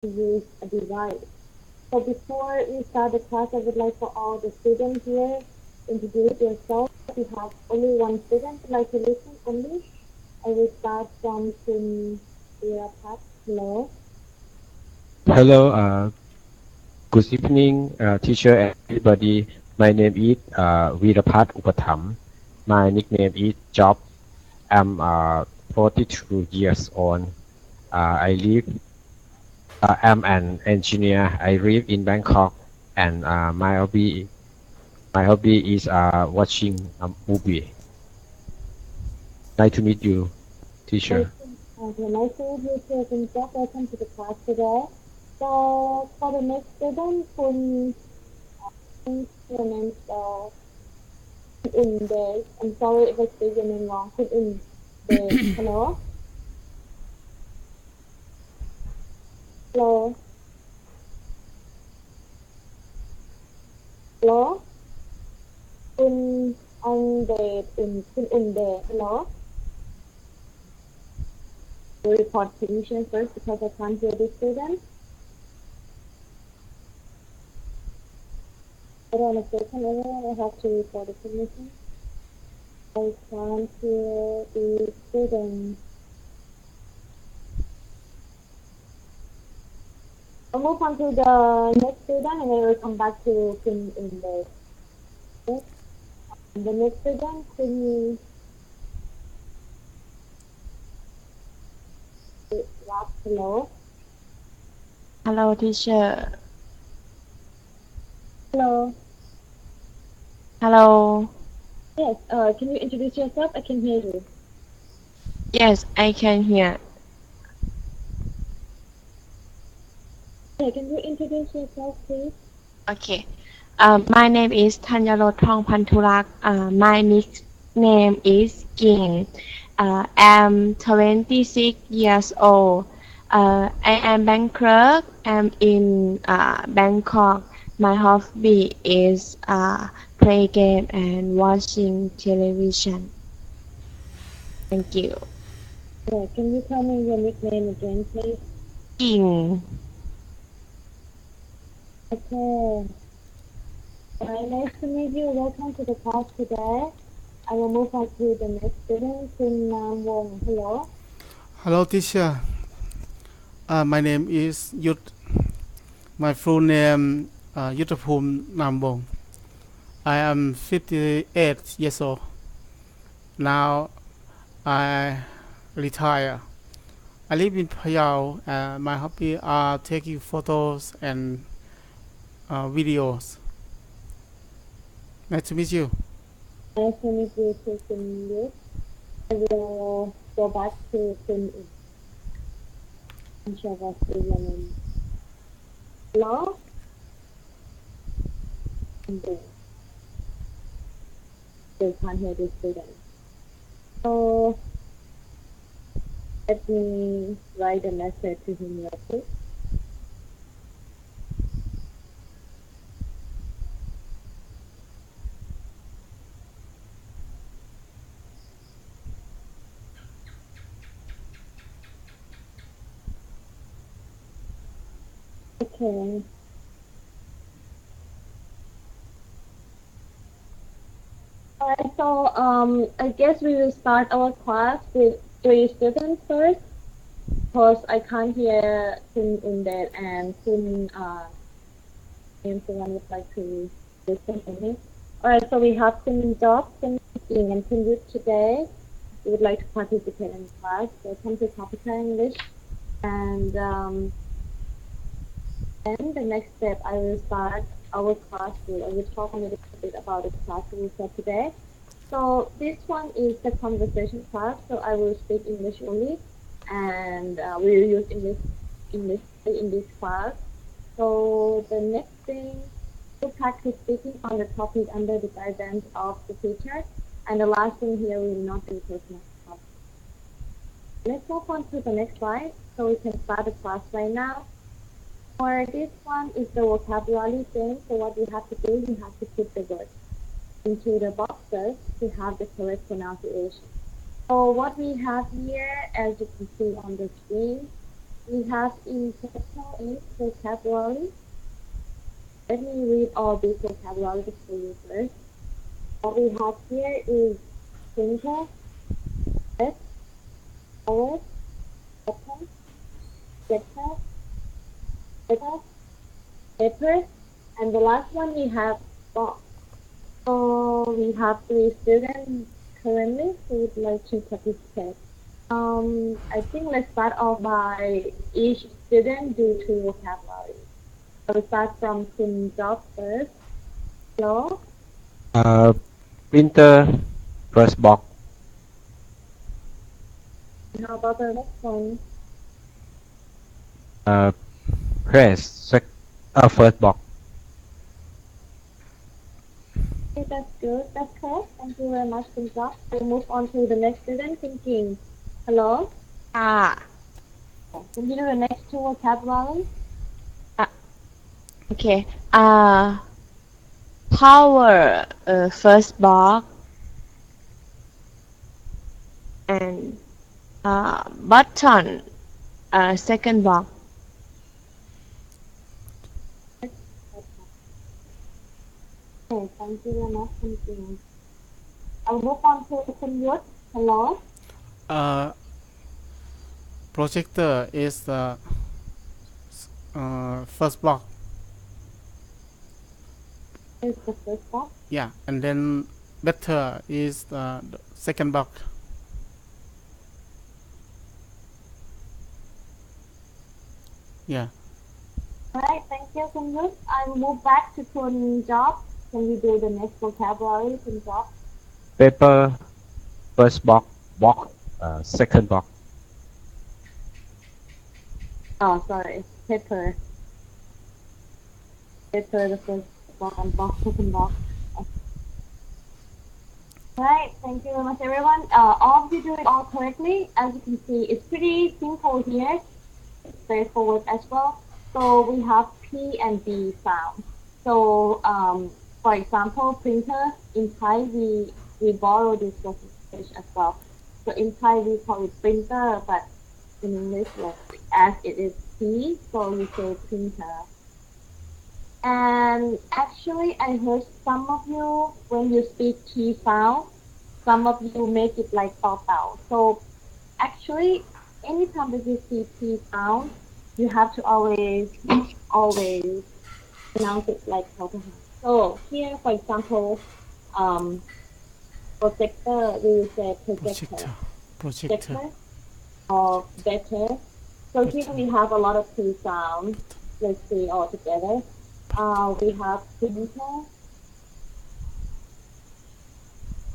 to use a device. So before we start the class, I would like for all the students here introduce yourself. We have only one student would like to listen only. I will start from Kun Virapat. Hello. Hello, good evening, teacher and everybody. My name is Virapat Upatham. My nickname is Job. I'm 42 years old. I live. I'm an engineer. I live in Bangkok, and my hobby is watching a movie. Nice to meet you, Nice teacher. nice to meet you too, Kun Job. Welcome to the class today. So for the next student, Kun, your name is In Day. I'm sorry if I speak your name wrong. Kun In Day. Hello. Hello. Hello. Kun Anh Đề, Kun In Đề. Hello. We'll report technician first because I can't hear the student. Hold on a second, everyone. I have to report the technician. I can't hear the student. I'll move on to the next student and then we'll come back to Kun In Đề. Okay? The next student, Kun Rock. Hello. Hello, teacher. Hello. Hello. Yes, can you introduce yourself? I can hear you. Yes, I can hear. Yeah, can you introduce yourself, please? Okay. My name is Thanyarot Panturak. My nickname is Ging. I'm 26 years old. I am bank clerk. I'm in Bangkok. My hobby is play game and watching television. Thank you. Yeah, can you tell me your nickname again, please? Ging. Okay. Nice to meet you. Welcome to the class today. I will move on to the next student, Kun Nam Wong. Hello. Hello, teacher. My name is Yut. My full name Yuttapum Nambong. I am 58 years old. Now I retire. I live in Payao. My hobby are taking photos and videos. Nice to meet you. Nice to meet you too, Kun Yut. I will go back to Kun Inshavasu. Hello. Still can't hear the student. So let me write a message to him real quick. Okay. Alright, so I guess we will start our class with 3 students first, because I can't hear Kun Undet and Kun and someone would like to listen to me. Alright, so we have Kun Job, Kun Ying, and Kun Yut today. We would like to participate in the class. Welcome to Capital English. And then the next step, I will start our class with, I will talk a little bit about the class rules for today. So this one is the conversation class, so I will speak English only, and we will use English in this class. So the next thing, we'll practice speaking on the topic under the guidance of the teacher, and the last thing here, we will not do personal talk. Let's move on to the next slide, so we can start the class right now. For this one is the vocabulary thing, so what you have to do, you have to put the words into the boxes to have the correct pronunciation. So what we have here, as you can see on the screen, we have in total is vocabulary. Let me read all these vocabularies for you first. What we have here is printer, bed, hour, button, getter, letter, paper, and the last one we have box. So we have 3 students currently who would like to participate. I think let's start off by each student due to vocabulary. So we start from Kun Job first. Hello. Printer, first box. And how about the next one? Press, first box. Okay, that's good. That's correct. Thank you very much, Kun Job. We'll move on to the next student, thinking. Hello. ค่ะ Can you do the next two vocabulary? โอเค power first box and button second box Okay, thank you very much, thinking. I'll move on to Kun Yut. Hello. Projector is the first block. Is the first box. Yeah, and then better is the second block. Yeah. Alright, thank you, Kun Yut. I'll move back to Kun Job. Can you do the next vocabulary, Kun Job? Paper, first box, second box. Oh, sorry. Paper. Paper, the first box, and box, second box. Right, thank you very much, everyone. All of you do it all correctly. As you can see, it's pretty simple here. It's straightforward as well. So we have P and B sound. So, for example, printer, in Thai, we borrow this pronunciation as well. So in Thai, we call it printer, but in English, like, as it is P, so you say printer. And actually, I heard some of you, when you speak T sound, some of you make it like tao. So actually, anytime that you see T sound, you have to always pronounce it like tao. So here, for example, projector, we will say projector. Projector. Or better. So here we have a lot of T sounds. Let's see all together. We have printer.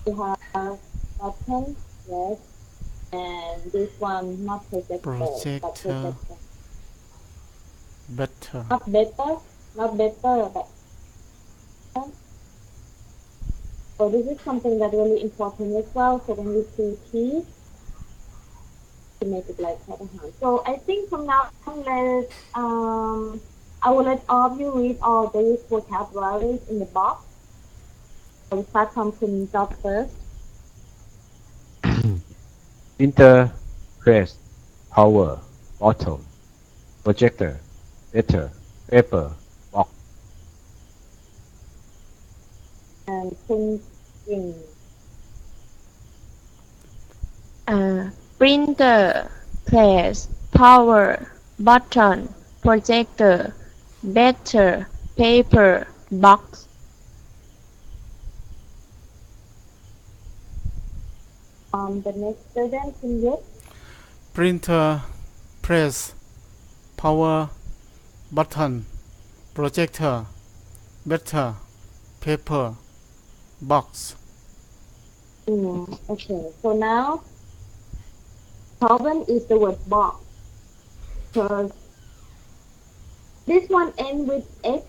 We have button, yes, and this one not projector, but projector. Better. Not better, but so this is something that really important as well. So when you see T, to make it like hand. So I think from now on, I will let all of you read all these vocabularies in the box. I will start from Kun Job first. Printer, press, power, bottom, projector, letter, paper, box. And Kun Jing. printer press power button projector better paper box The next student, Kun Yut. Printer, press, power, button, projector, better, paper, box. Okay, so now problem is the word box, because this one ends with X,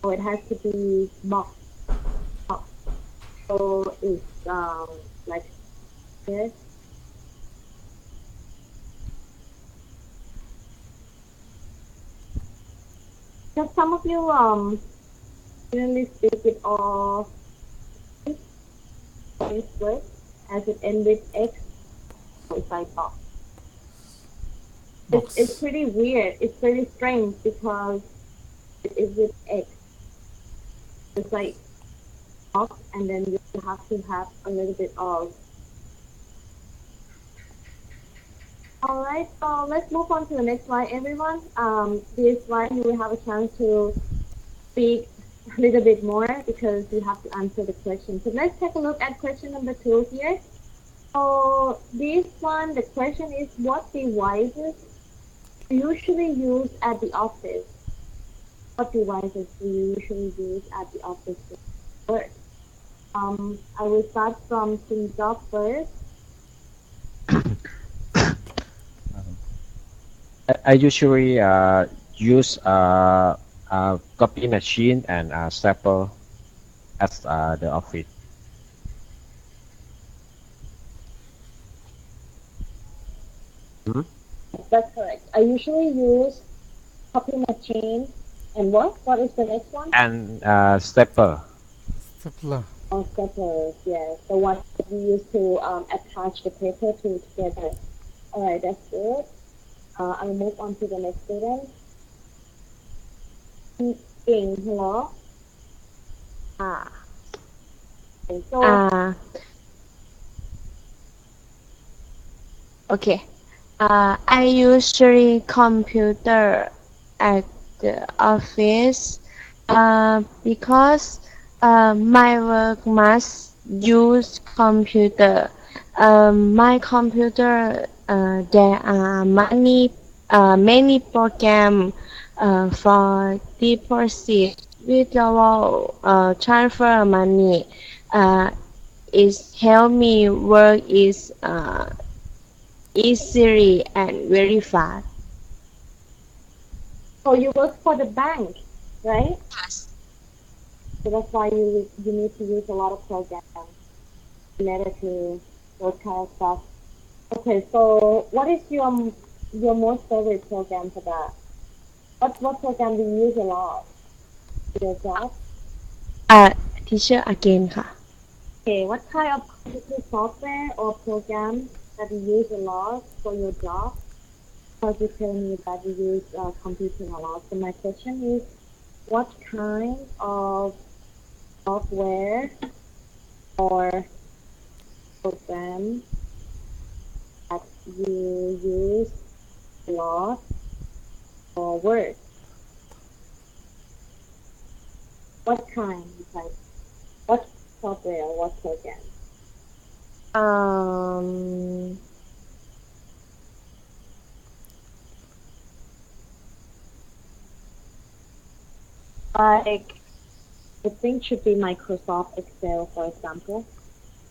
so it has to be box. So it's like this. Because some of you really speak it all this word as it ends with X, so it's like box. It's box. pretty weird. It's pretty strange because it is with X. It's like box, and then you have to have a little bit of. All right, so let's move on to the next slide, everyone. This slide you will have a chance to speak a little bit more because you have to answer the question. So let's take a look at question number 2 here. So this one, the question is, what devices do you usually use at the office? What devices do you usually use at the office to work? I will start from Job first. I usually use a copy machine and a stapler at the office. Mhm. That's correct. I usually use copy machine and what? What is the next one? And stapler. Stapler. Oh, steppers, yes. The one that we use to attach the paper together. All right, that's good. I'll move on to the next student. King, hello. Ah. Okay, so Okay. I usually computer at the office because my work must use computer. My computer there are many program for deposit, withdrawal, transfer money. Is help me work is easily and very fast. you work for the bank, right? So that's why you need to use a lot of programs related to those kind of stuff. Okay, so what is your most favorite program for that? What program do you use a lot for your job? Uh, Teacher again ค่ะ Okay, what kind of computer software or program that you use a lot for your job? Because you tell me that you use computer a lot. So my question is, what kind of software or program that you use a lot for work? What kind? Like, what software or what program? um Like, I think should be Microsoft Excel, for example.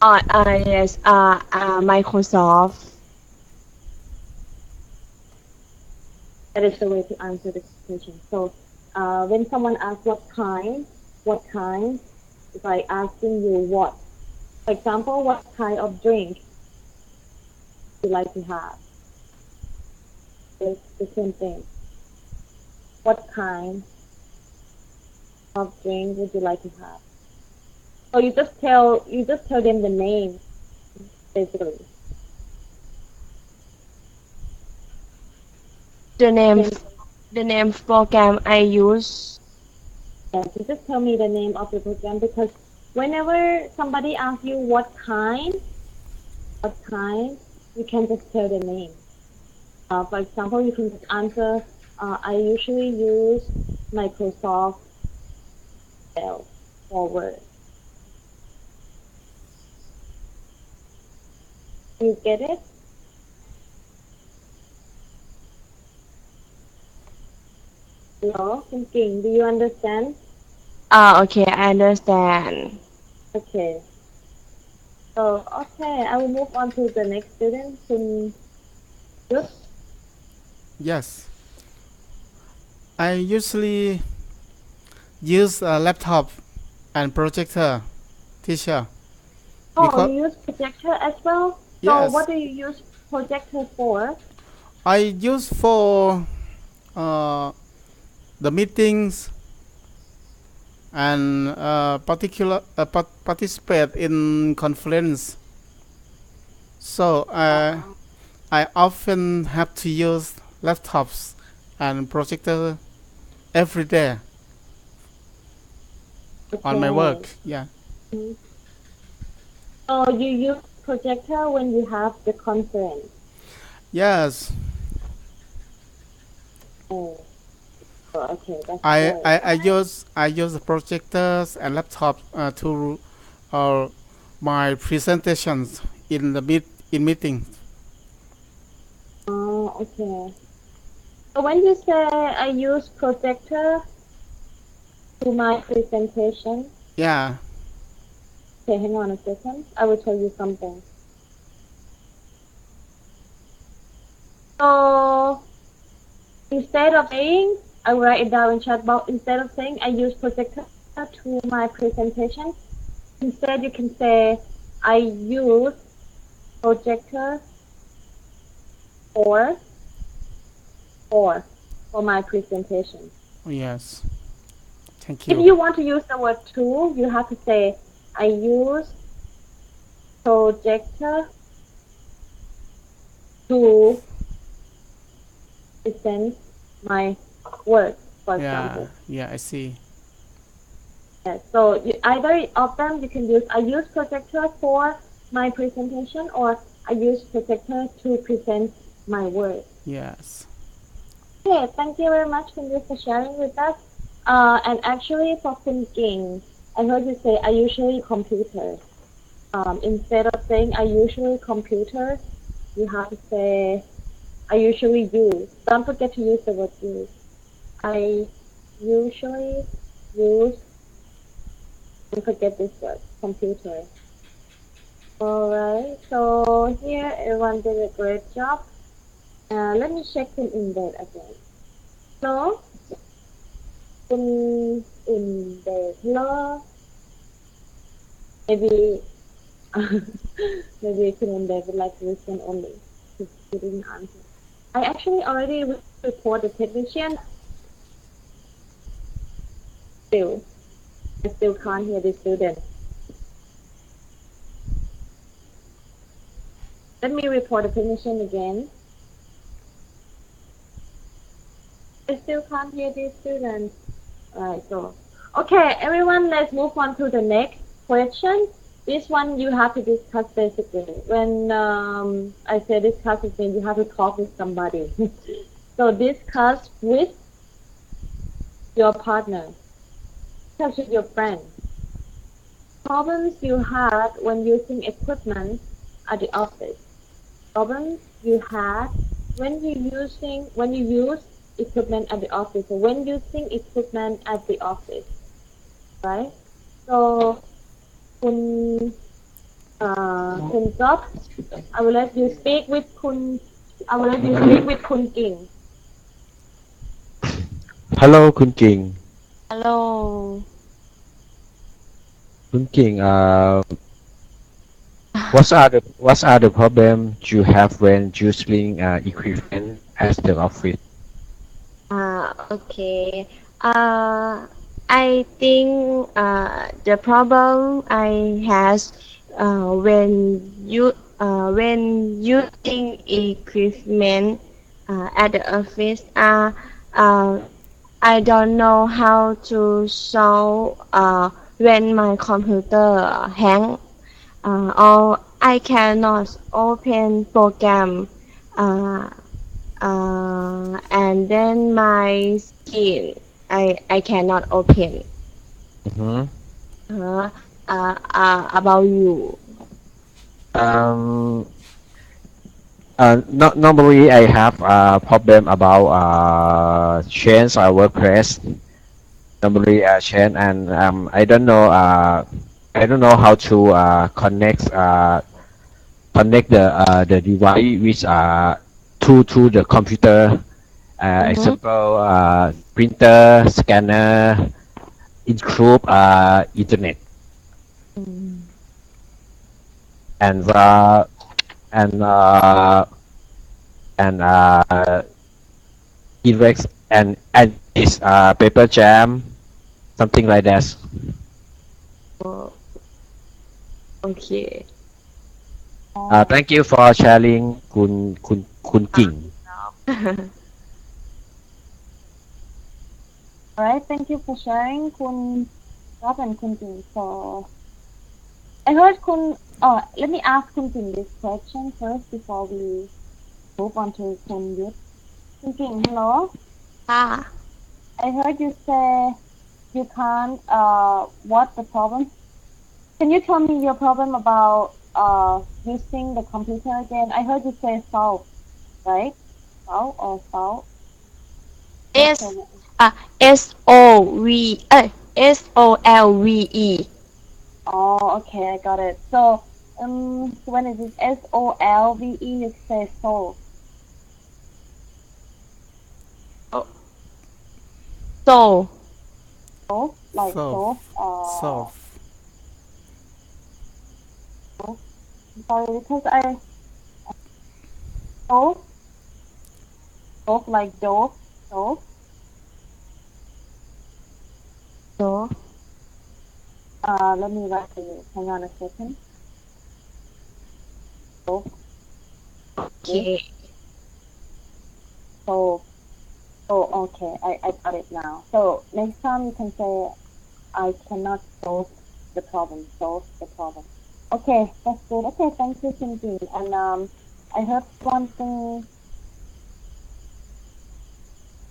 yes Microsoft That is the way to answer the question. So, when someone asks what kind, it's like asking you what. For example, what kind of drink you like to have? It's the same thing. What kind of drink would you like to have? So you just tell them the name, basically. the name Then, the name program I use yes, you just tell me the name of the program because whenever somebody asks you what kind, you can just tell the name. For example, you can just answer, I usually use Microsoft Excel or Word. You get it? Hello, thinking. Do you understand? okay I understand Okay. So, okay, I will move on to the next student. Good. Yes. I usually use a laptop and projector, teacher. Oh, Because you use projector as well? So, yes, what do you use projector for? I use for the meetings and participate in conference. So I often have to use laptops and projector every day on my work. Yeah. So you use projector when you have the conference. Yes. Oh, okay, that's I, great. I use the projectors and laptops to my presentations in the meetings. Oh, okay. So when you say I use projector to my presentation, Yeah. okay, hang on a second. I will tell you something. So instead of saying, I will write it down in chat box. Instead of saying I use projector to my presentation, instead you can say I use projector or for my presentation. Yes. Thank If you. you want to use the word to, you have to say I use projector to present my work, for example. Yeah, I see. Yes, so either of them you can use I use projector for my presentation or I use projector to present my work. Yes. Okay, thank you very much, Kunju, for sharing with us. And actually for Kun King, I heard you say I usually computer. Instead of saying I usually computer, you have to say I usually use. Don't forget to use the word use. I usually use, don't forget this word, computer. Alright, so here everyone did a great job. Let me check in Indeed again. So, in Indeed, hello. Maybe, maybe in Indeed would like to listen only. He didn't answer. I actually already report the technician. I still can't hear the student. Let me report the technician again. I still can't hear the student. Alright, so okay, everyone, let's move on to the next question. This one you have to discuss basically. When I say discuss, it means you have to talk with somebody. So discuss with your partner, discuss with your friend. Problems you had when using equipment at the office. Problems you had when you use equipment at the office or when using equipment at the office, right? So, kun Job, I will let you speak with Kun King. Hello คุณกิ่ง Hello. คุณกิ่ง what are the problems you have when using equipment at the office? Okay. I think the problem I has when using equipment at the office I don't know how to solve when my computer hang or I cannot open program and then my screen I cannot open. Mhm. About you. Um, Normally I have a problem about change our workplace. Normally change and I don't know how to connect the device with to the computer. Mm-hmm. Example printer, scanner, include internet and and uh, and erect and is paper jam, something like that. Oh, okay. Thank you for sharing คุณกิ่ง Alright, thank you for sharing, Kun Rob and Kun Jin. So I heard Kun. Let me ask Kun Jin this question first before we move on to Kun Yut. Kun Jin, hello. ค่ะ I heard you say you can't. What the problem? Can you tell me your problem about using the computer again? I heard you say solve, right? Solve or solve? S S O V S O L V E Oh, okay, I got it. So, when it is SOLVE, you say solve. so Solve, like Solve. solve. Solve. Sorry, because I solve, solve like dove, solve. so Let me write for you. Hang on a second. Solve, โอเค solve. Oh, okay, I got it now. So next time you can say, I cannot solve the problem. Solve the problem. Okay, that's good. Okay, thank you, Cindy. And I heard one thing.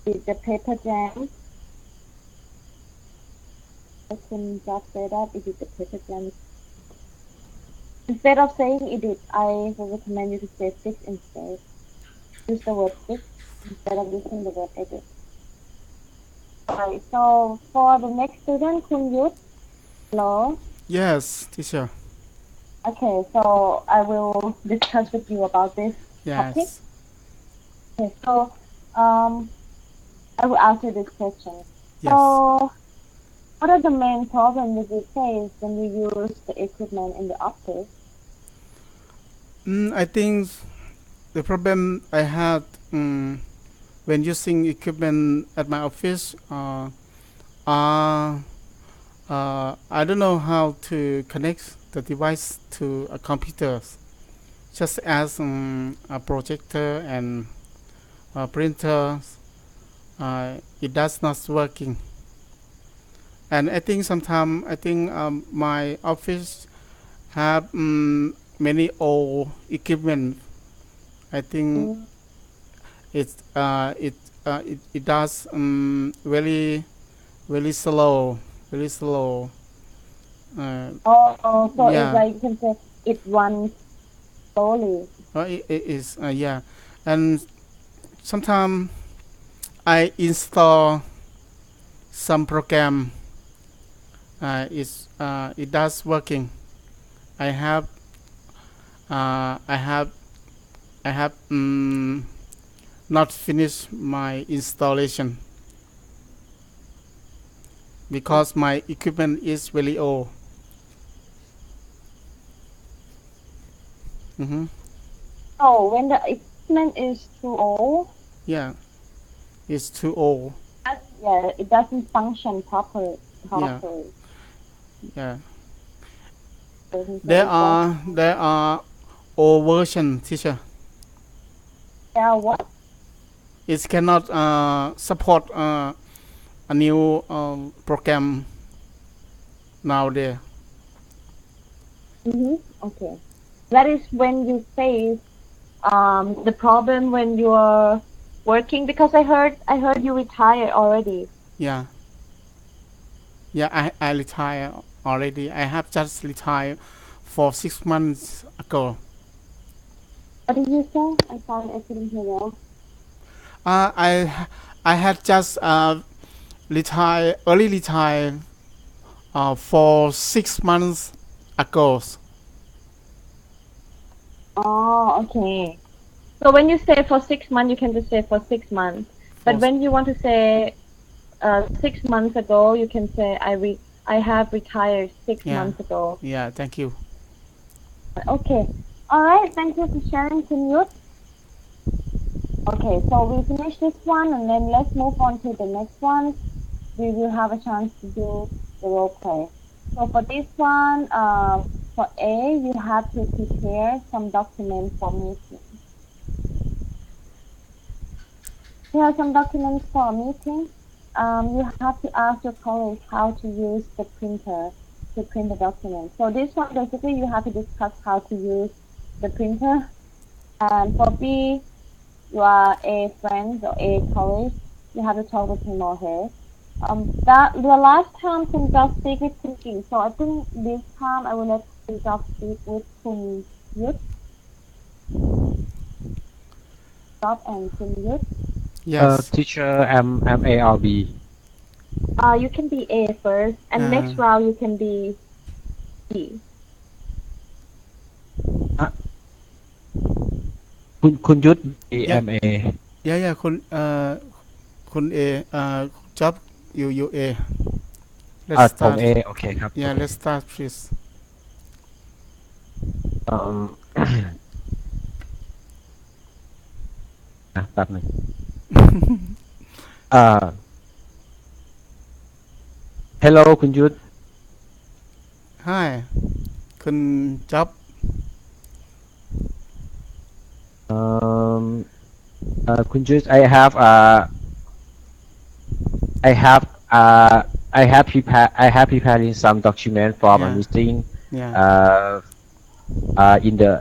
Is the paper jam? I can just say that it is the paper jam. Instead of saying edit, I will recommend you to say fix instead. Use the word fix instead of using the word edit. Alright, so for the next student, Kun Yut, hello. Yes, teacher. Okay, so I will discuss with you about this topic. Yes. Okay, so I will ask you this question. Yes. So, what are the main problems that you face when you use the equipment in the office? I think the problem I had when using equipment at my office are I don't know how to connect the device to a computer, just as a projector and a printer. It does not working, and I think sometimes my office have many old equipment. I think it does very slow, very slow. So Yeah. it's like you can say it runs slowly. It is yeah, and sometimes I install some program. It does working. I have uh, I have I have not finished my installation because my equipment is very old. Oh, when the equipment is too old, Yeah, it's too old. it doesn't function properly. Yeah. Yeah. Doesn't say There it does. are old version, teacher. Yeah, what? It cannot support a new program nowadays. Okay. That is when you face the problem when you are working, because I heard you retired already. Yeah. Yeah, I retired already. I have just retired for 6 months ago. What did you say? I'm sorry, I couldn't hear well. I had just early retired for 6 months ago. Oh, okay. So when you say for 6 months, you can just say for 6 months. But when you want to say 6 months ago, you can say I have retired 6 months ago. Yeah, thank you. Okay. All right. Thank you for sharing, Kunyut. Okay, so we finish this one, and then let's move on to the next one. We will have a chance to do the role play. So for this one, for A, you have to prepare some documents for meeting. You have some documents for a meeting? you have to ask your colleague how to use the printer to print the document. So this one basically you have to discuss how to use the printer. And for B, you are a friend or a colleague, you have to talk with him or her. That the last time Kun Job speak with Kun King, so I think this time I will let Kun Job speak with Kun Yut. Job and Kun Yut. Yes. Teacher, I'm A or B. You can be A first, and next round you can be B. คุณยุทธ I'm A. Yeah, คุณ A job you A. Let's ผม start. A โอเคครับ Yeah, let's start, please. แป๊บหนึงHello คุณยุทธ Hi, คุณ job.คุณยุทธI have preparing some document from a Yeah. meeting Yeah. in the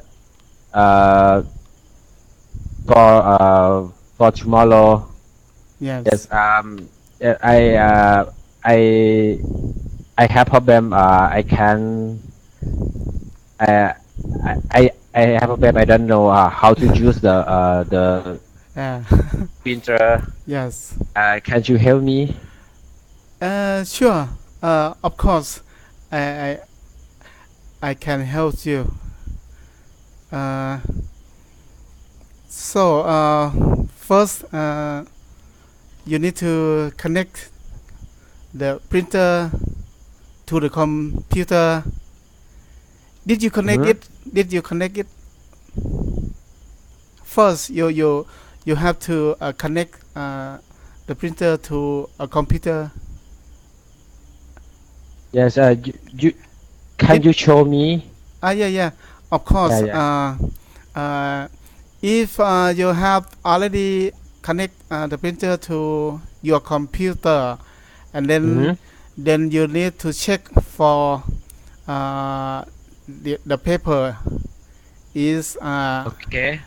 for tomorrow. Yes. Yes. I have problem. I can. I have a problem. I don't know how to use the Yeah. printer. Yes. Can you help me? Sure. Of course. I can help you. So first you need to connect the printer to the computer. Did you connect it? Did you connect it? First, you have to connect the printer to a computer. Yes. Can you show me? Yeah. Of course. Yeah. If you have already connect the printer to your computer, and then you need to check for the paper is Okay.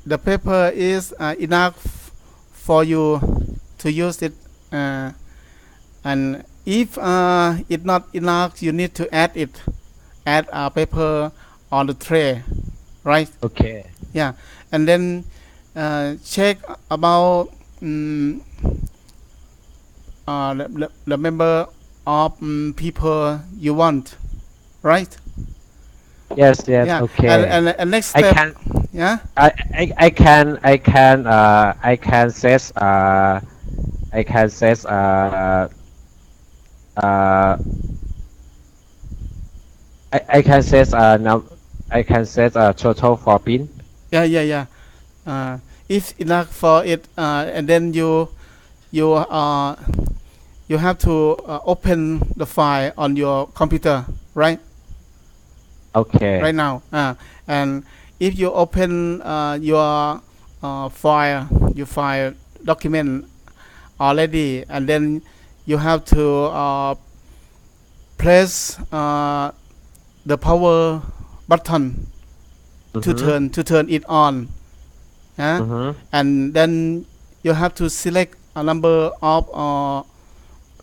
the paper is enough for you to use it, and if it's not enough, you need to add paper on the tray, right? Okay. Yeah, and then check about the member of people you want, right? Yes. Yeah. Okay. And next step. Yeah. I can set I can set total for pin. Yeah. If enough for it, and then you have to open the file on your computer, right? Okay. Right now, and if you open your file document already, and then you have to press the power button to turn it on, and then you have to select a number of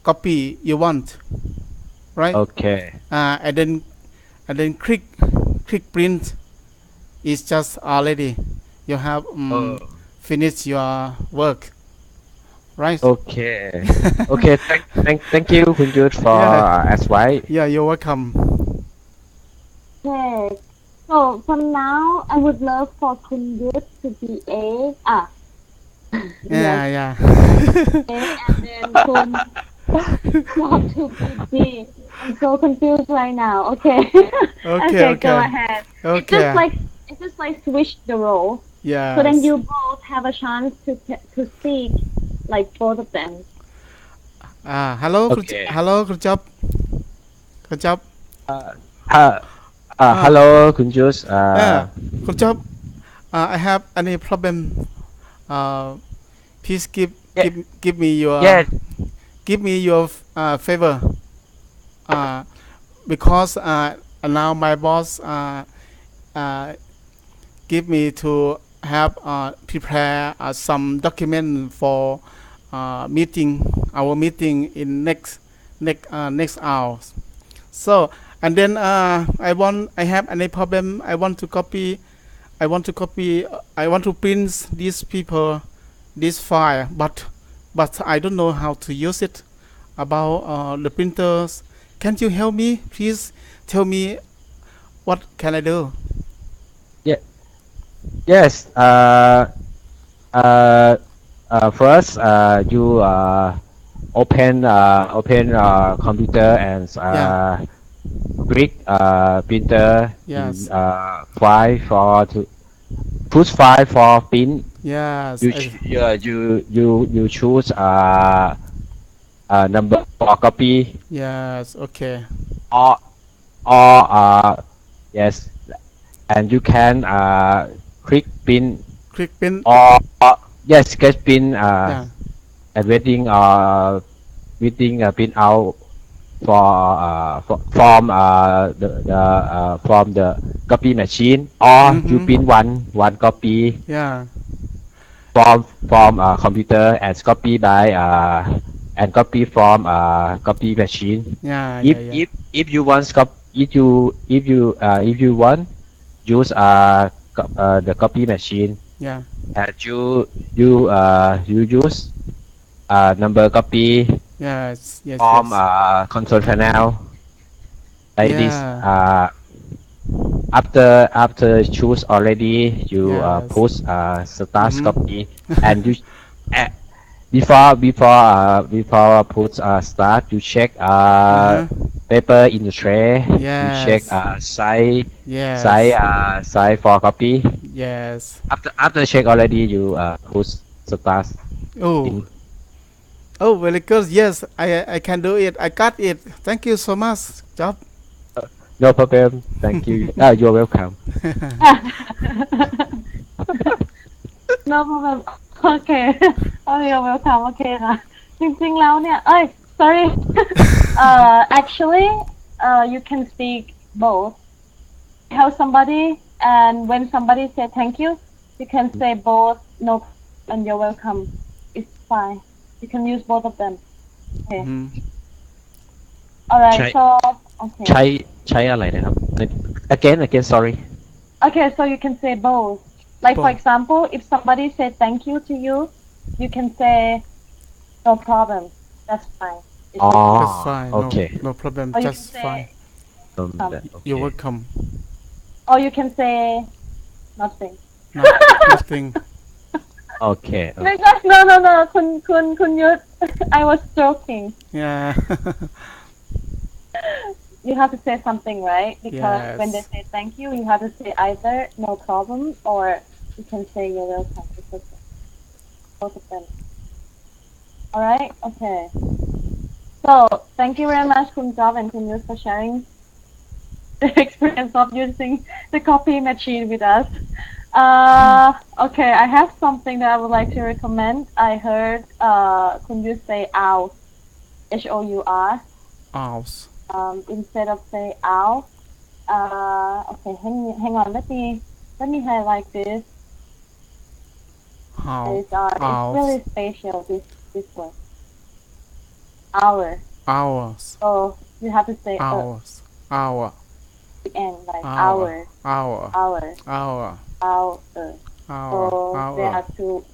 copy you want, right? Okay. And then click print. It's just already you have finished your work, right? Okay. Okay. Thank you, Kun Yut, for advice. Yeah, you're welcome. Okay. So from now, I would love for Kun Yut to be A. Yeah. A, and then Kun Job to be B. I'm so confused right now. Okay. Okay. Go ahead. Okay. It's just like switch the role. Yeah. So then you both have a chance to speak like both of them. Hello. Okay. Hello, good job. Hello, Kun Yut. Good job. I have any problem. Please give Yeah. give me your Yes. favor, because now my boss give me to have prepare some document for meeting our meeting in next hour. So and then I have any problem. I want to print these people this file, but I don't know how to use it about the printers. Can you help me? Please tell me what can I do? Yeah. Yes. Uh, First, you open computer and Yeah. click printer in Yes. file for to push file for print. Yes. You you choose number for copy Yes. Okay. or yes, and you can click print Click print. or yes, get print Yeah. and waiting print out from from the copy machine, or you Mm-hmm. print one copy Yeah. from computer and copy by and copy from copy machine. Yeah. If Yeah. Yeah. if if you want if you want use the copy machine, Yeah. you use number copy Yes. Yes. from Yes. control panel like this. Yeah. After choose already, you Yes. push start Mm-hmm. copy, and you uh, before put start, you check Uh-huh. paper in the tray. You check Yes. size Yes. size for copy. Yes. After check already, you push start Oh. in. Oh, very good. Yes, I can do it. I got it. Thank you so much, Job. No problem. Thank you. You're welcome. no problem โอเค oh you're welcome โอเคค่ะจริงๆแล้วเนี่ยsorry actually you can speak both help somebody and when somebody say thank you you can say both no and you're welcome it's fine you can use both of them okay Mm-hmm. alright ใช้ so okay ใช้อะไรนะครับ again sorry. okay so you can say both like for Both. example if somebody say thank you to you you can say no problem that's fine it's okay. That's fine. Okay. No problem. Or you Just can say fine. You're Okay. welcome. or you can say nothing No, nothing. Okay. no คุณยุทธ I was joking Yeah. you have to say something right because Yes. when they say thank you you have to say either no problem or you can say you're welcome it's okay both of them alright okay so thank you very much Kun Job and Kun Yuth for sharing the experience of using the copy machine with us okay I have something that I would like to recommend I heard Kun Yuth say ow H-O-U-R Owls. instead of say ow okay hang on let me highlight this How? it's really special this word hour Hours. so you have to say Hours. Hour. the end like Hour. hour Hour. hour Hour. hour Hour. so there are two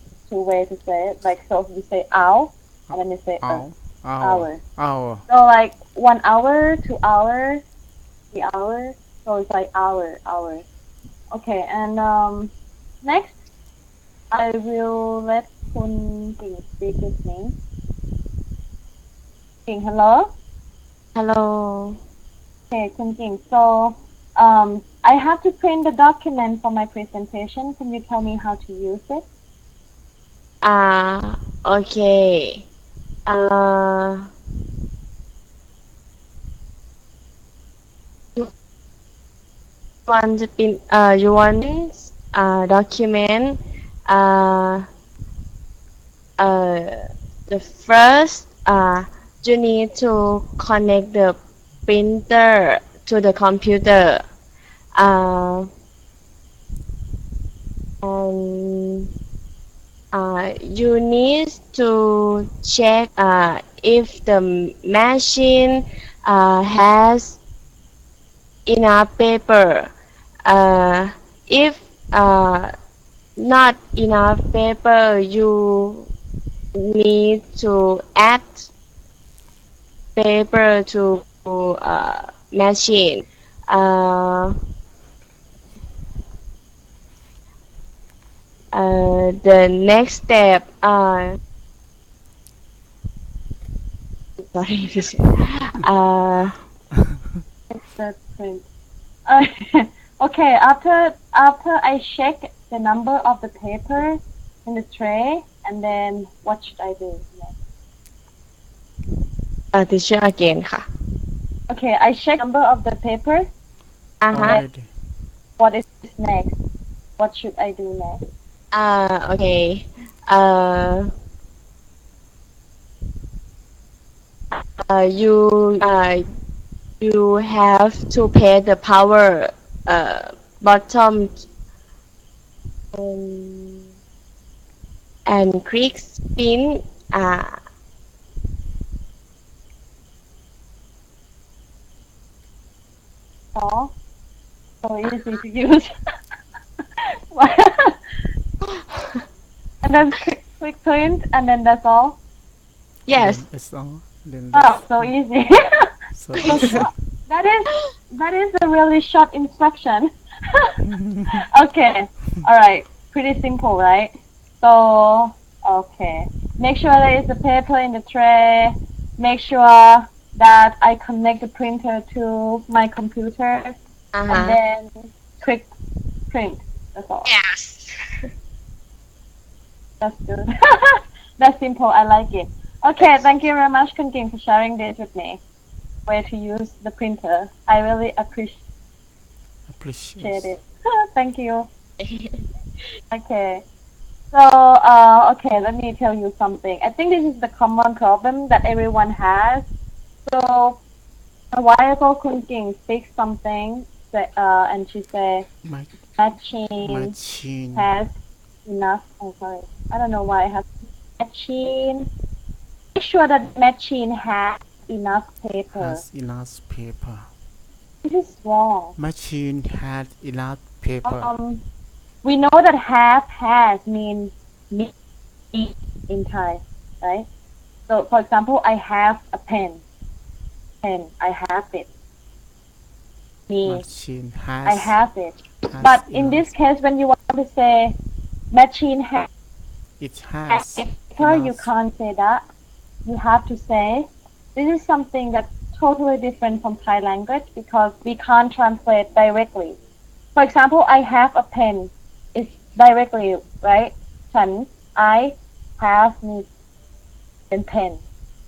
ways to say it like so you say ow and then you say Hour. hour Hour. so like 1 hour 2 hours 3 hours so it's like hour okay and next I will let Kun Ging speak with me Ging hello Hello. okay Kun Ging so I have to print the document for my presentation can you tell me how to use it Okay. Want to pin, you want this document the first you need to connect the printer to the computer and you need to check if the machine has enough paper. If not enough paper, you need to add paper to machine. Uh, the next step, sorry, uh, That's print. Okay, after I check the number of the paper in the tray, and then what should I do next? teacher again ค่ะ Okay, I check number of the paper, and then already. what is next? What should I do next? Okay. You you have to pay the power bottom um, and click spin Oh, so easy to use. And then click print, and then that's all. yes Then it's all. Then Oh, that's so easy. so easy. That is a really short instruction. Okay, all right, pretty simple, right? So, okay, make sure there is a paper in the tray. Make sure that I connect the printer to my computer, and then click print. That's all. yes That's good. That's simple. I like it. Okay, thank you very much, Kun King, for sharing this with me. Where to use the printer. I really appreciate Appreciate. it. Thank you. Okay. So, okay, let me tell you something. I think this is the common problem that everyone has. So, a while ago, Kun King speaks something, and she said, My machine has enough. Oh, sorry. I don't know why I have machine. Make sure that machine has enough paper. has enough paper. This is wrong. Machine had enough paper. We know that have has means me in Thai, right? So, for example, I have a pen. Pen, I have it. Me, Machine I has. have it. has But in this enough. case, when you want to say machine has It has paper, you enough. can't say that. You have to say this is something that's totally different from Thai language because we can't translate directly. For example, I have a pen. It's directly, right? ฉัน I have มีเป็น pen.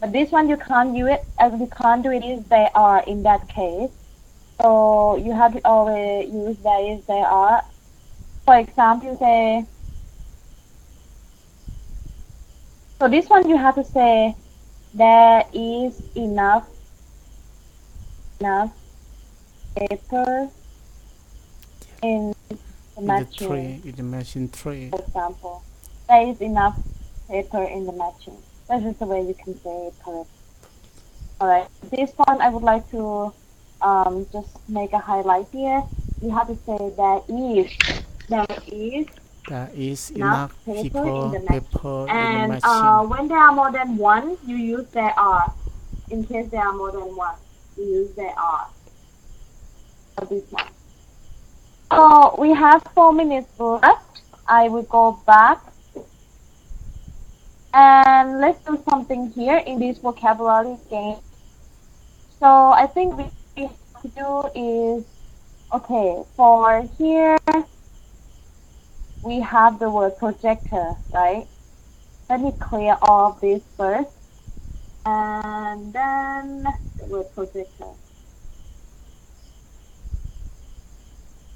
But this one you can't use it, you can't do it is they are in that case. So you have to always use there is they are. For example, you say, so this one you have to say there is enough paper in the In the machine. tray. In the machine tray. For example, there is enough paper in the machine. That is the way you can say it correctly. Alright, this one I would like to just make a highlight here. You have to say there is There is enough enough paper in the paper in the And machine. when there are more than one, you use there are. In case there are more than one, you use there are. For this one. So we have 4 minutes left. I will go back. And let's do something here in this vocabulary game. So I think we have to do is, okay, for here, we have the word projector, right? Let me clear all of this first. And then the word projector.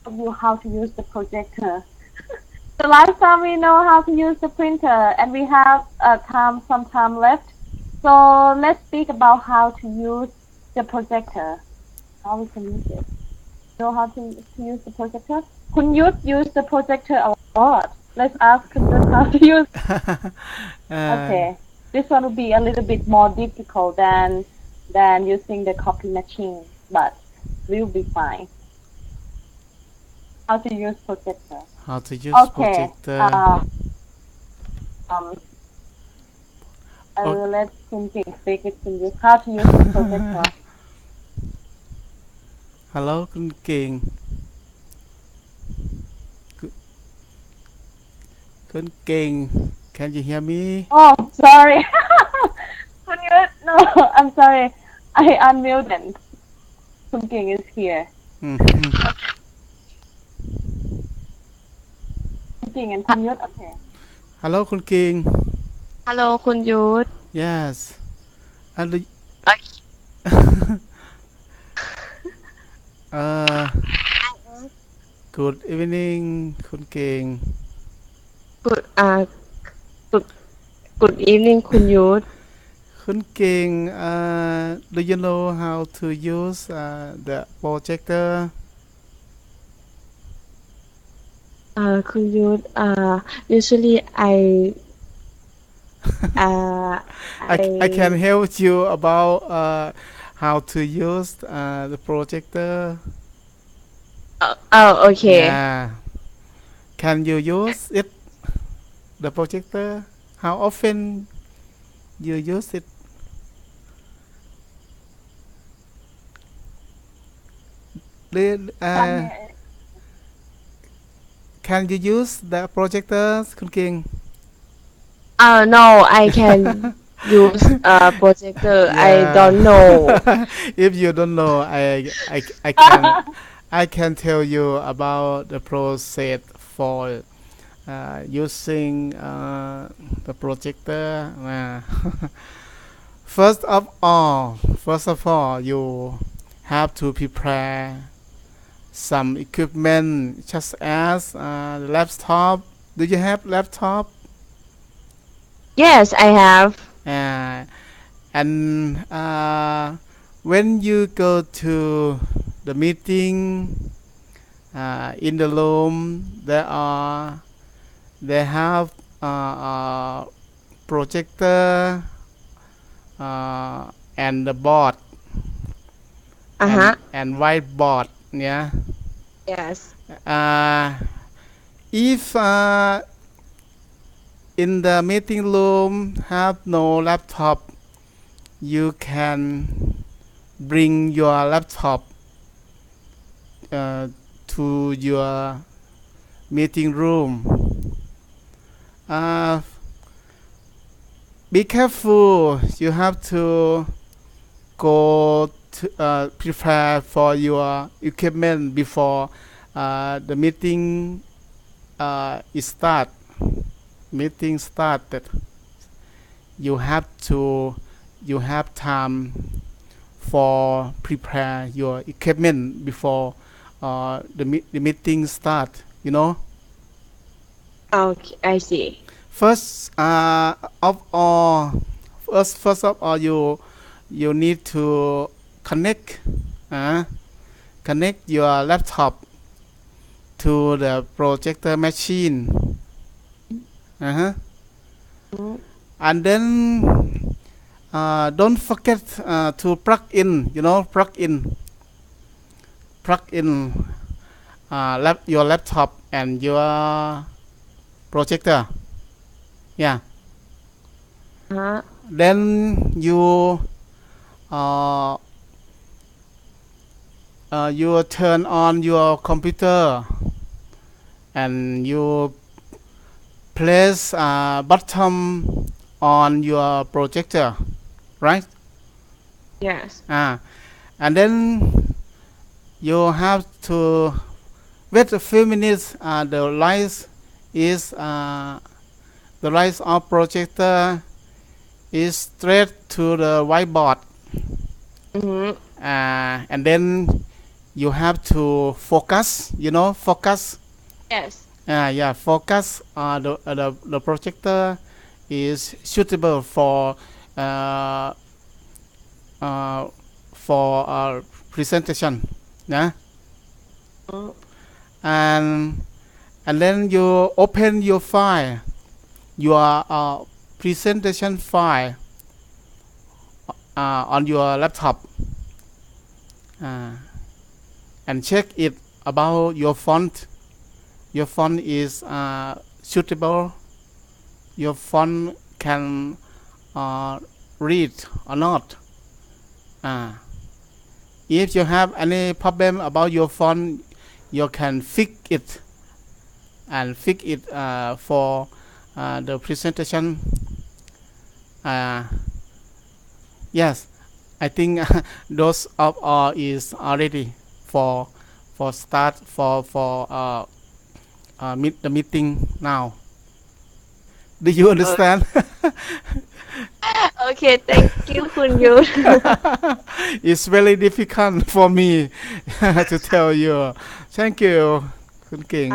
You how to use the projector. The last time we know how to use the printer and we have some time left. So let's speak about how to use the projector. How we can use it. Know how to use the projector? Kun Yut use the projector a lot. Let's ask Kun Yut how to use. Okay, this one will be a little bit more difficult than using the copy machine, but we'll be fine. How to use projector? How to use Okay. projector? I will let Kun King speak with Kun Yut. How to use the projector? Hello คุณเก่งคุณเก่ง Can you hear me? Oh, sorry. Kun Yut, no, I'm sorry. I unmuted. Kun King is here. Kun King and Kun Yut, okay. Hello คุณเก่ง Hello คุณยุทธ Yes and Good evening คุณเก่ง Good Good evening คุณยุทธ คุณเก่งDo you know how to use the projector? คุณยุทธusually I can help you about how to use the projector. Okay. Yeah. Can you use it? The projector? How often you use it? Can you use the projector คุณเก่ง No, I can use projector. I don't know. If you don't know, I can tell you about the process for using the projector. First of all, you have to prepare some equipment, such as the laptop. Do you have laptop? Yes, I have. And when you go to the meeting in the room, they have projector and the board and whiteboard. Yeah. Yes. If in the meeting room have no laptop, you can bring your laptop to your meeting room. Be careful. You have to go to prepare for your equipment before the meeting is start. Meeting started. You have time for prepare your equipment before the meeting start. You know. Okay, I see. First of all, you need to connect your laptop to the projector machine. And then don't forget to plug in. Plug in your laptop and your projector. Yeah. Then you turn on your computer and you place button on your projector, right? Yes. And then you have to wait a few minutes. The light of projector is straight to the whiteboard. And then you have to focus. Focus. Yes. Yeah, focus. The projector is suitable uh, for presentation. Yeah. And then you open your file, your presentation file on your laptop, and check it about your font. Your font is suitable. Your font can read or not. If you have any problem about your font, you can fix it and fix it for the presentation. Yes, I think those of all is already for start for meet the meeting now. Do you understand? Okay, thank you, Kun Yun. It's very difficult for me to tell you. Thank you, Kun King.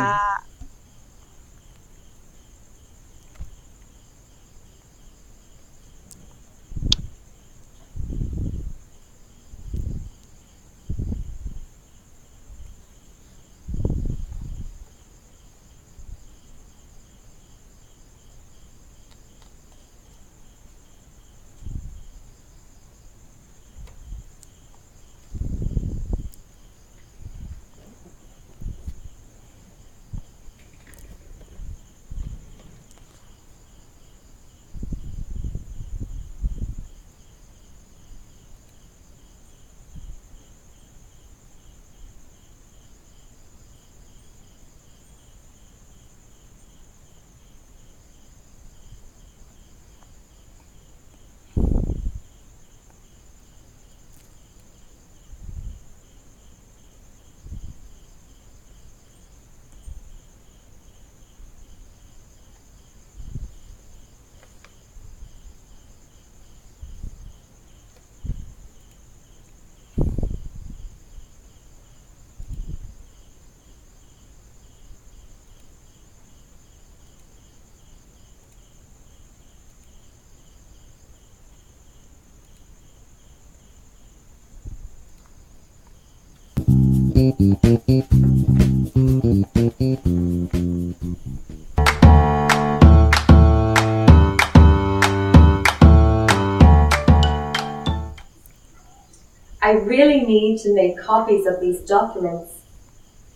I really need to make copies of these documents,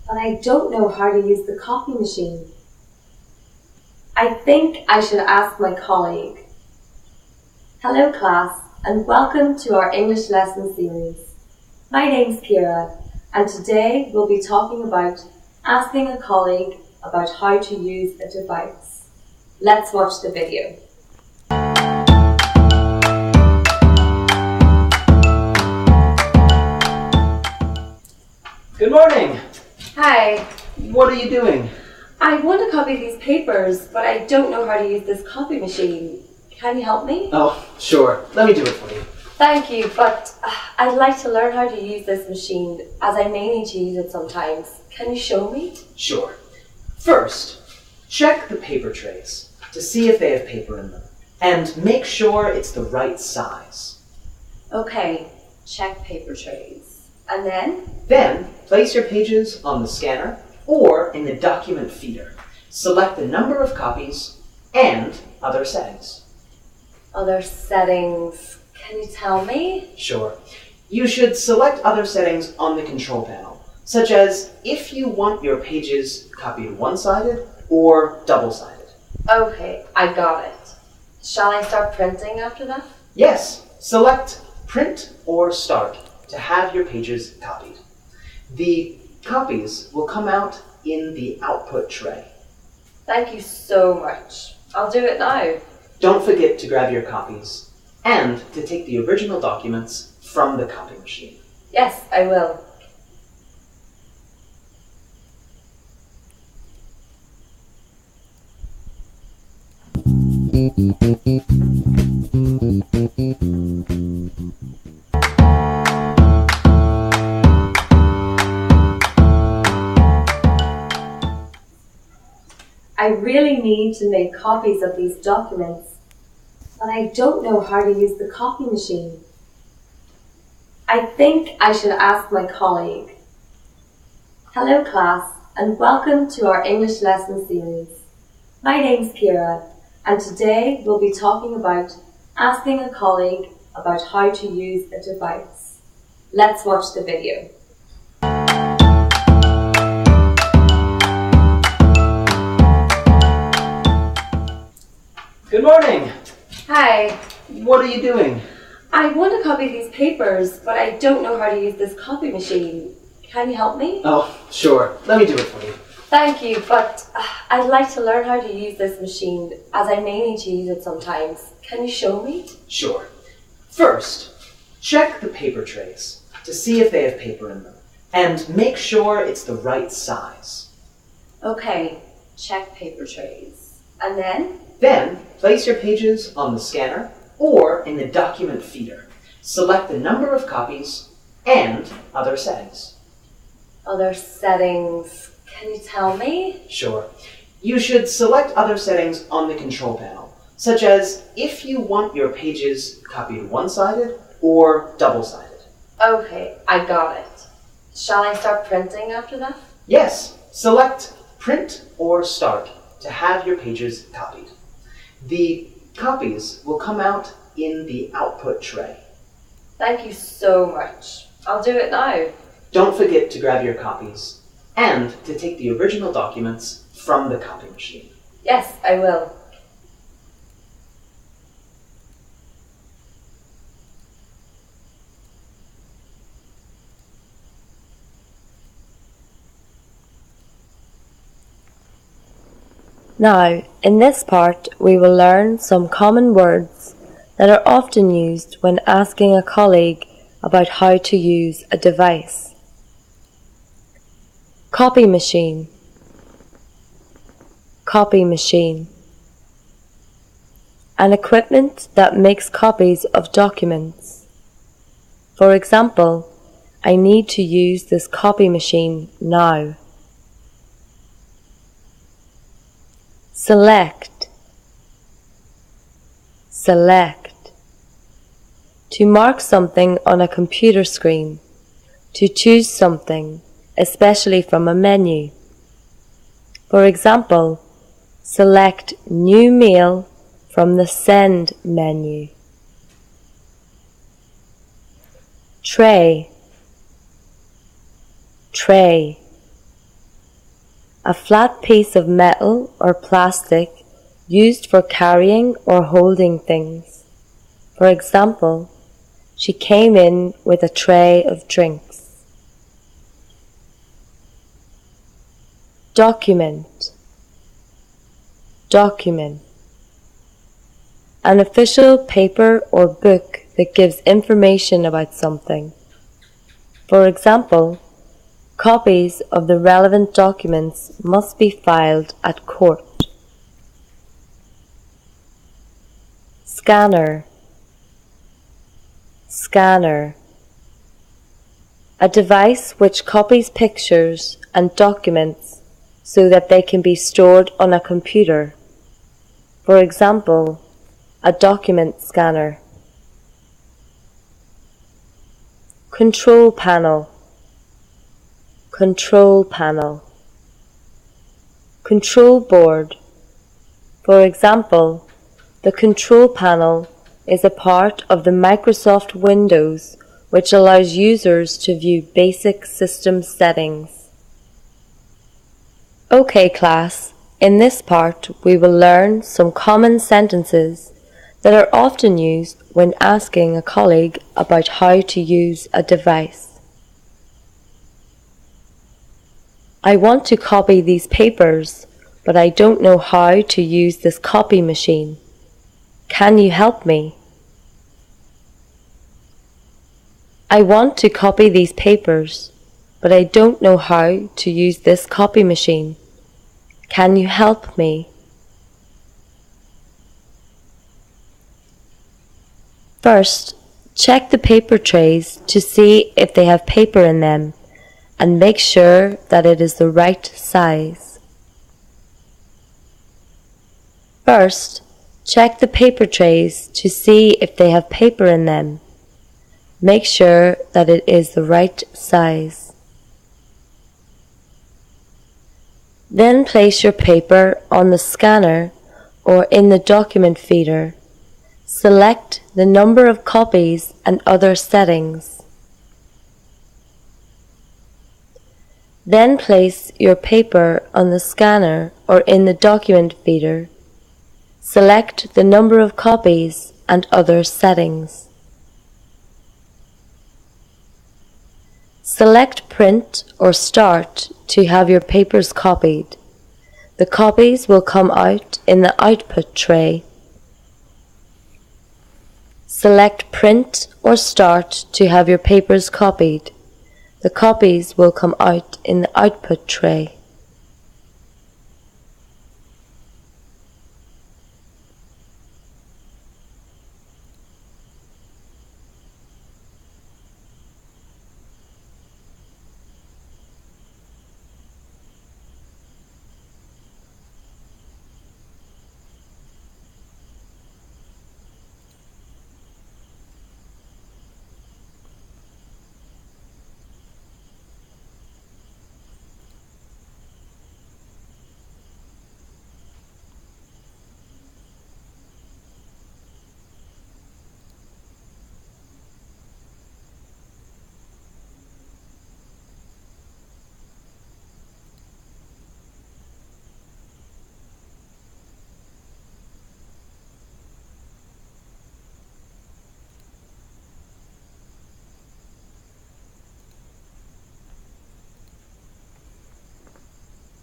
but I don't know how to use the copy machine. I think I should ask my colleague. Hello class, and welcome to our English lesson series. My name's Kira, and today we'll be talking about asking a colleague about how to use a device. Let's watch the video. Good morning. Hi. What are you doing? I want to copy these papers, but I don't know how to use this copy machine. Can you help me? Oh, sure. Let me do it for you. Thank you, but I'd like to learn how to use this machine, as I may need to use it sometimes. Can you show me? Sure. First, check the paper trays to see if they have paper in them, and make sure it's the right size. Okay, check paper trays. And then? Then, place your pages on the scanner or in the document feeder. Select the number of copies and other settings. Other settings. Can you tell me? Sure. You should select other settings on the control panel, such as if you want your pages copied one-sided or double-sided. Okay, I got it. Shall I start printing after that? Yes, select Print or Start to have your pages copied. The copies will come out in the output tray. Thank you so much. I'll do it now. Don't forget to grab your copies and to take the original documents from the copy machine. Yes, I will. need to make copies of these documents, but I don't know how to use the copy machine. I think I should ask my colleague. Hello class, and welcome to our English lesson series. My name's Kira, and today we'll be talking about asking a colleague about how to use a device. Let's watch the video. Good morning. Hi, What are you doing? I want to copy these papers, but I don't know how to use this copy machine. Can you help me? Oh, sure. Let me do it for you. Thank you, but I'd like to learn how to use this machine, as I may need to use it sometimes. Can you show me? Sure. First, check the paper trays to see if they have paper in them, and make sure it's the right size. Okay, check paper trays. And then? Then, place your pages on the scanner or in the document feeder. Select the number of copies and other settings. Other settings. Can you tell me? Sure. You should select other settings on the control panel, such as if you want your pages copied one-sided or double-sided. Okay, I got it. Shall I start printing after that? Yes, select Print or Start to have your pages copied. The copies will come out in the output tray. Thank you so much. I'll do it now. Don't forget to grab your copies and to take the original documents from the copy machine. Yes, I will. Now, in this part, we will learn some common words that are often used when asking a colleague about how to use a device. Copy machine. Copy machine. An equipment that makes copies of documents. For example, I need to use this copy machine now. Select. Select. To mark something on a computer screen. To choose something, especially from a menu. For example, select New Mail from the Send menu. Tray. Tray. A flat piece of metal or plastic used for carrying or holding things. For example, she came in with a tray of drinks. Document. Document. An official paper or book that gives information about something. For example, copies of the relevant documents must be filed at court. Scanner. Scanner. A device which copies pictures and documents so that they can be stored on a computer. For example, a document scanner. Control panel. Control panel. Control board. For example, the control panel is a part of the Microsoft Windows which allows users to view basic system settings. Okay class, in this part we will learn some common sentences that are often used when asking a colleague about how to use a device. I want to copy these papers, but I don't know how to use this copy machine. Can you help me? I want to copy these papers, but I don't know how to use this copy machine. Can you help me? First, check the paper trays to see if they have paper in them and make sure that it is the right size. First, check the paper trays to see if they have paper in them. Make sure that it is the right size. Then place your paper on the scanner or in the document feeder. Select the number of copies and other settings. Then place your paper on the scanner or in the document feeder. Select the number of copies and other settings. Select Print or Start to have your papers copied. The copies will come out in the output tray. Select Print or Start to have your papers copied. The copies will come out in the output tray.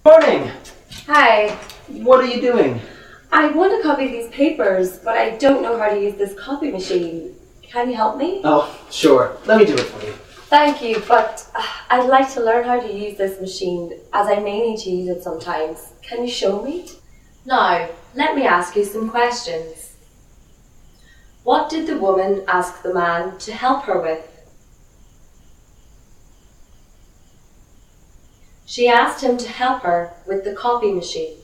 Morning! Hi. What are you doing? I want to copy these papers, but I don't know how to use this copy machine. Can you help me? Oh, sure. Let me do it for you. Thank you, but I'd like to learn how to use this machine, as I may need to use it sometimes. Can you show me? Now, let me ask you some questions. What did the woman ask the man to help her with? She asked him to help her with the copy machine.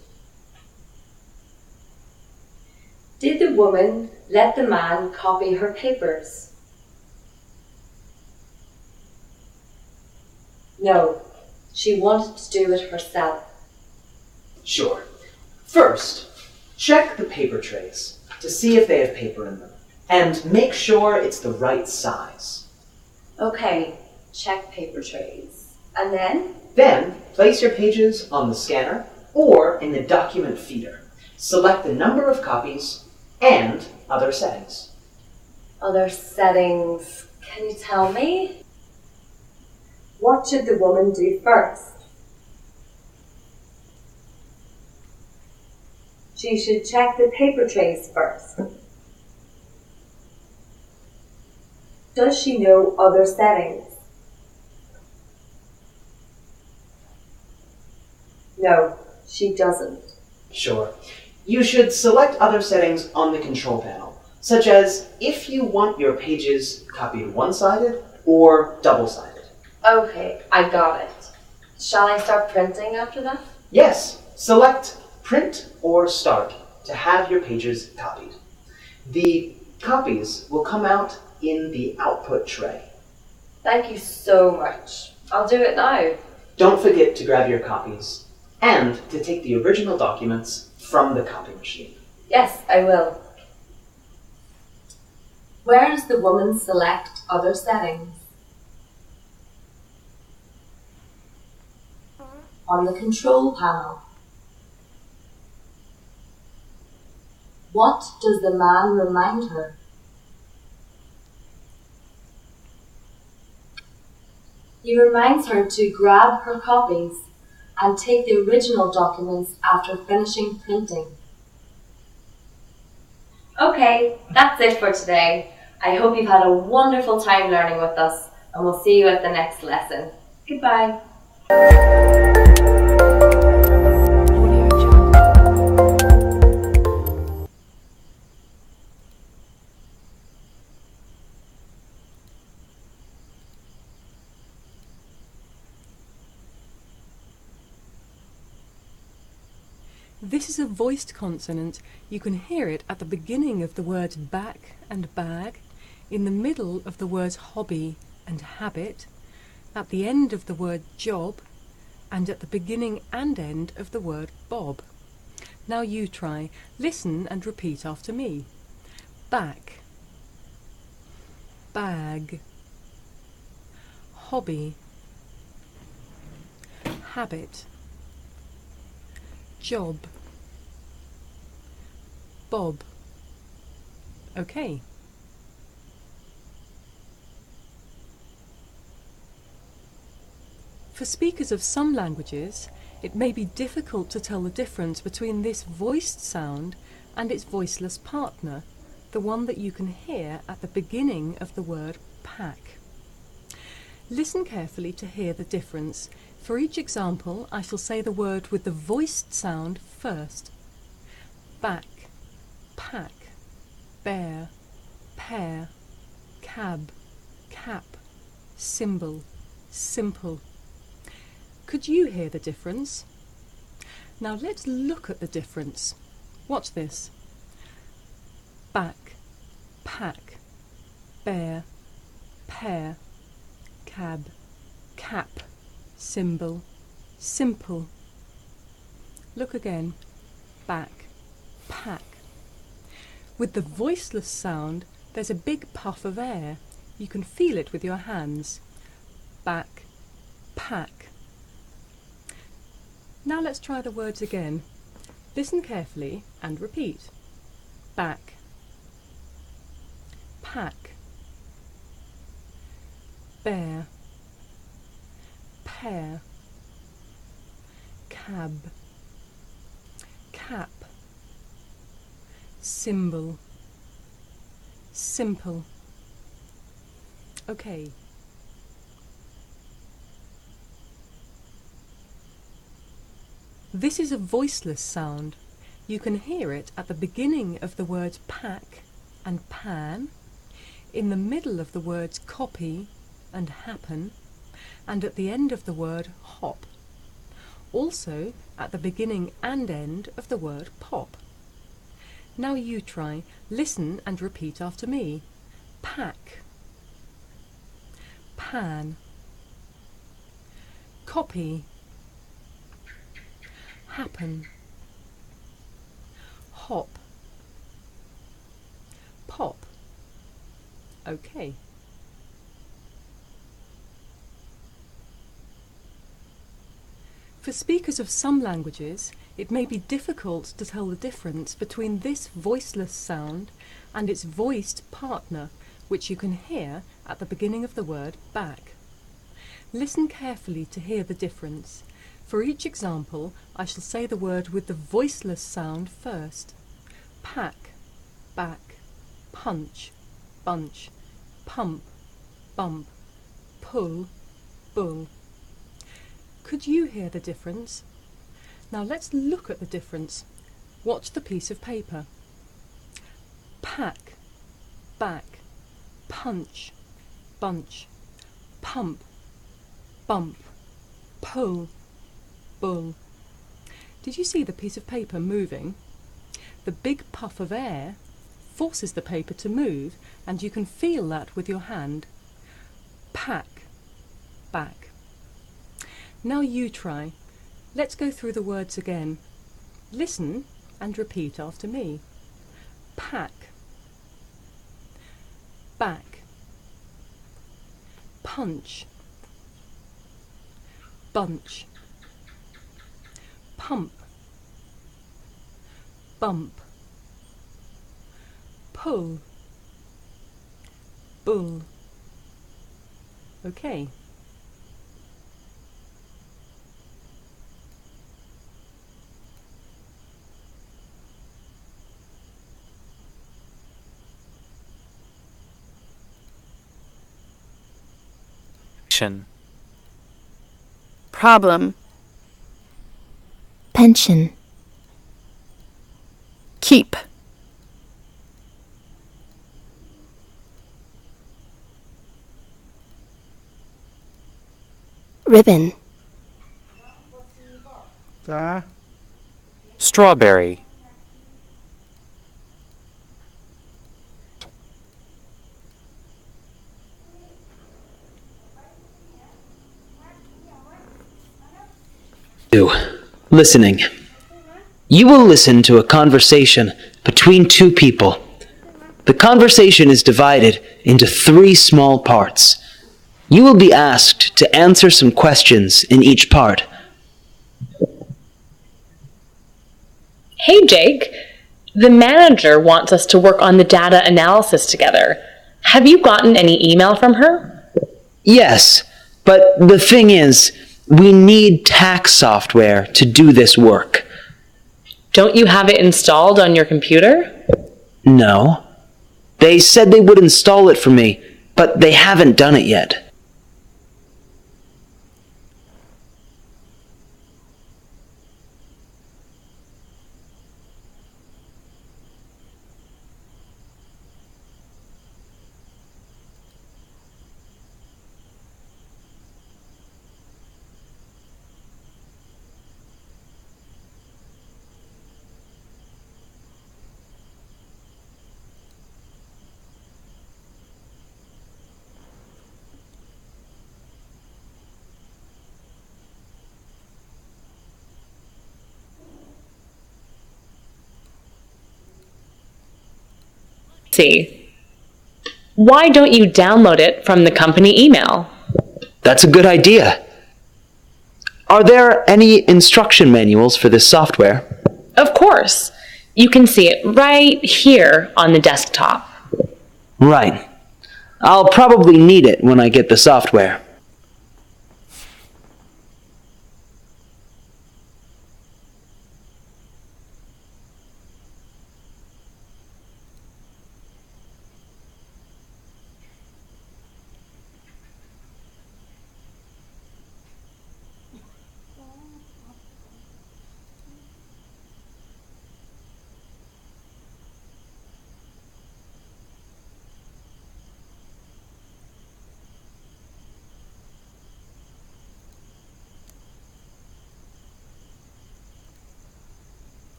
Did the woman let the man copy her papers? No, she wanted to do it herself. Sure. First, check the paper trays to see if they have paper in them, and make sure it's the right size. Okay, check paper trays. And then? Then, place your pages on the scanner or in the document feeder. Select the number of copies and other settings. Other settings. Can you tell me? What should the woman do first? She should check the paper trays first. Does she know other settings? No, she doesn't. Sure. You should select other settings on the control panel, such as if you want your pages copied one-sided or double-sided. Okay, I got it. Shall I start printing after that? Yes, select Print or Start to have your pages copied. The copies will come out in the output tray. Thank you so much. I'll do it now. Don't forget to grab your copies and to take the original documents from the copy machine. Yes, I will. Where does the woman select other settings? On the control panel. What does the man remind her? He reminds her to grab her copies and take the original documents after finishing printing. Okay, that's it for today. I hope you've had a wonderful time learning with us, and we'll see you at the next lesson. Goodbye. This is a voiced consonant. You can hear it at the beginning of the words back and bag, in the middle of the words hobby and habit, at the end of the word job, and at the beginning and end of the word bob. Now you try. Listen and repeat after me. Back, bag, hobby, habit, job, bob. Okay. For speakers of some languages, it may be difficult to tell the difference between this voiced sound and its voiceless partner, the one that you can hear at the beginning of the word pack. Listen carefully to hear the difference. For each example, I shall say the word with the voiced sound first. Back, pack, bear, pear, cab, cap, symbol, simple. Could you hear the difference? Now let's look at the difference. Watch this. Back, pack, bear, pear, cab, cap, symbol, simple. Look again. Back, pack. With the voiceless sound, there's a big puff of air. You can feel it with your hands. Back, pack. Now let's try the words again. Listen carefully and repeat. Back, pack, bear, pear, cab, cap, symbol, simple. Okay. This is a voiceless sound. You can hear it at the beginning of the words pack and pan, in the middle of the words copy and happen, and at the end of the word hop. Also at the beginning and end of the word pop. Now you try. Listen and repeat after me. Pack, pan, copy, happen, hop, pop. Okay. For speakers of some languages, it may be difficult to tell the difference between this voiceless sound and its voiced partner, which you can hear at the beginning of the word back. Listen carefully to hear the difference. For each example, I shall say the word with the voiceless sound first. Pack, back, punch, bunch, pump, bump, pull, bull. Could you hear the difference? Now let's look at the difference. Watch the piece of paper. Pack, back, punch, bunch, pump, bump, pull, bull. Did you see the piece of paper moving? The big puff of air forces the paper to move, and you can feel that with your hand. Pack, back. Now you try. Let's go through the words again. Listen and repeat after me. Pack, back, punch, bunch, pump, bump, pull, bull. Okay. Problem. Pension. Keep. Ribbon. strawberry. Listening. You will listen to a conversation between two people. The conversation is divided into 3 small parts. You will be asked to answer some questions in each part. Hey Jake, the manager wants us to work on the data analysis together. Have you gotten any email from her? Yes, but the thing is, we need tax software to do this work. Don't you have it installed on your computer? No. They said they would install it for me, but they haven't done it yet. See. Why don't you download it from the company email? That's a good idea. Are there any instruction manuals for this software? Of course. You can see it right here on the desktop. Right. I'll probably need it when I get the software.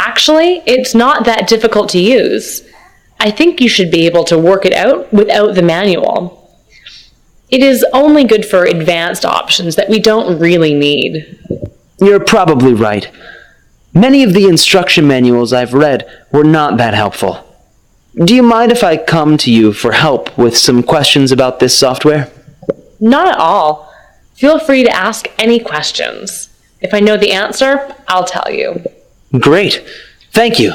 Actually, it's not that difficult to use. I think you should be able to work it out without the manual. It is only good for advanced options that we don't really need. You're probably right. Many of the instruction manuals I've read were not that helpful. Do you mind if I come to you for help with some questions about this software? Not at all. Feel free to ask any questions. If I know the answer, I'll tell you. Great. Thank you.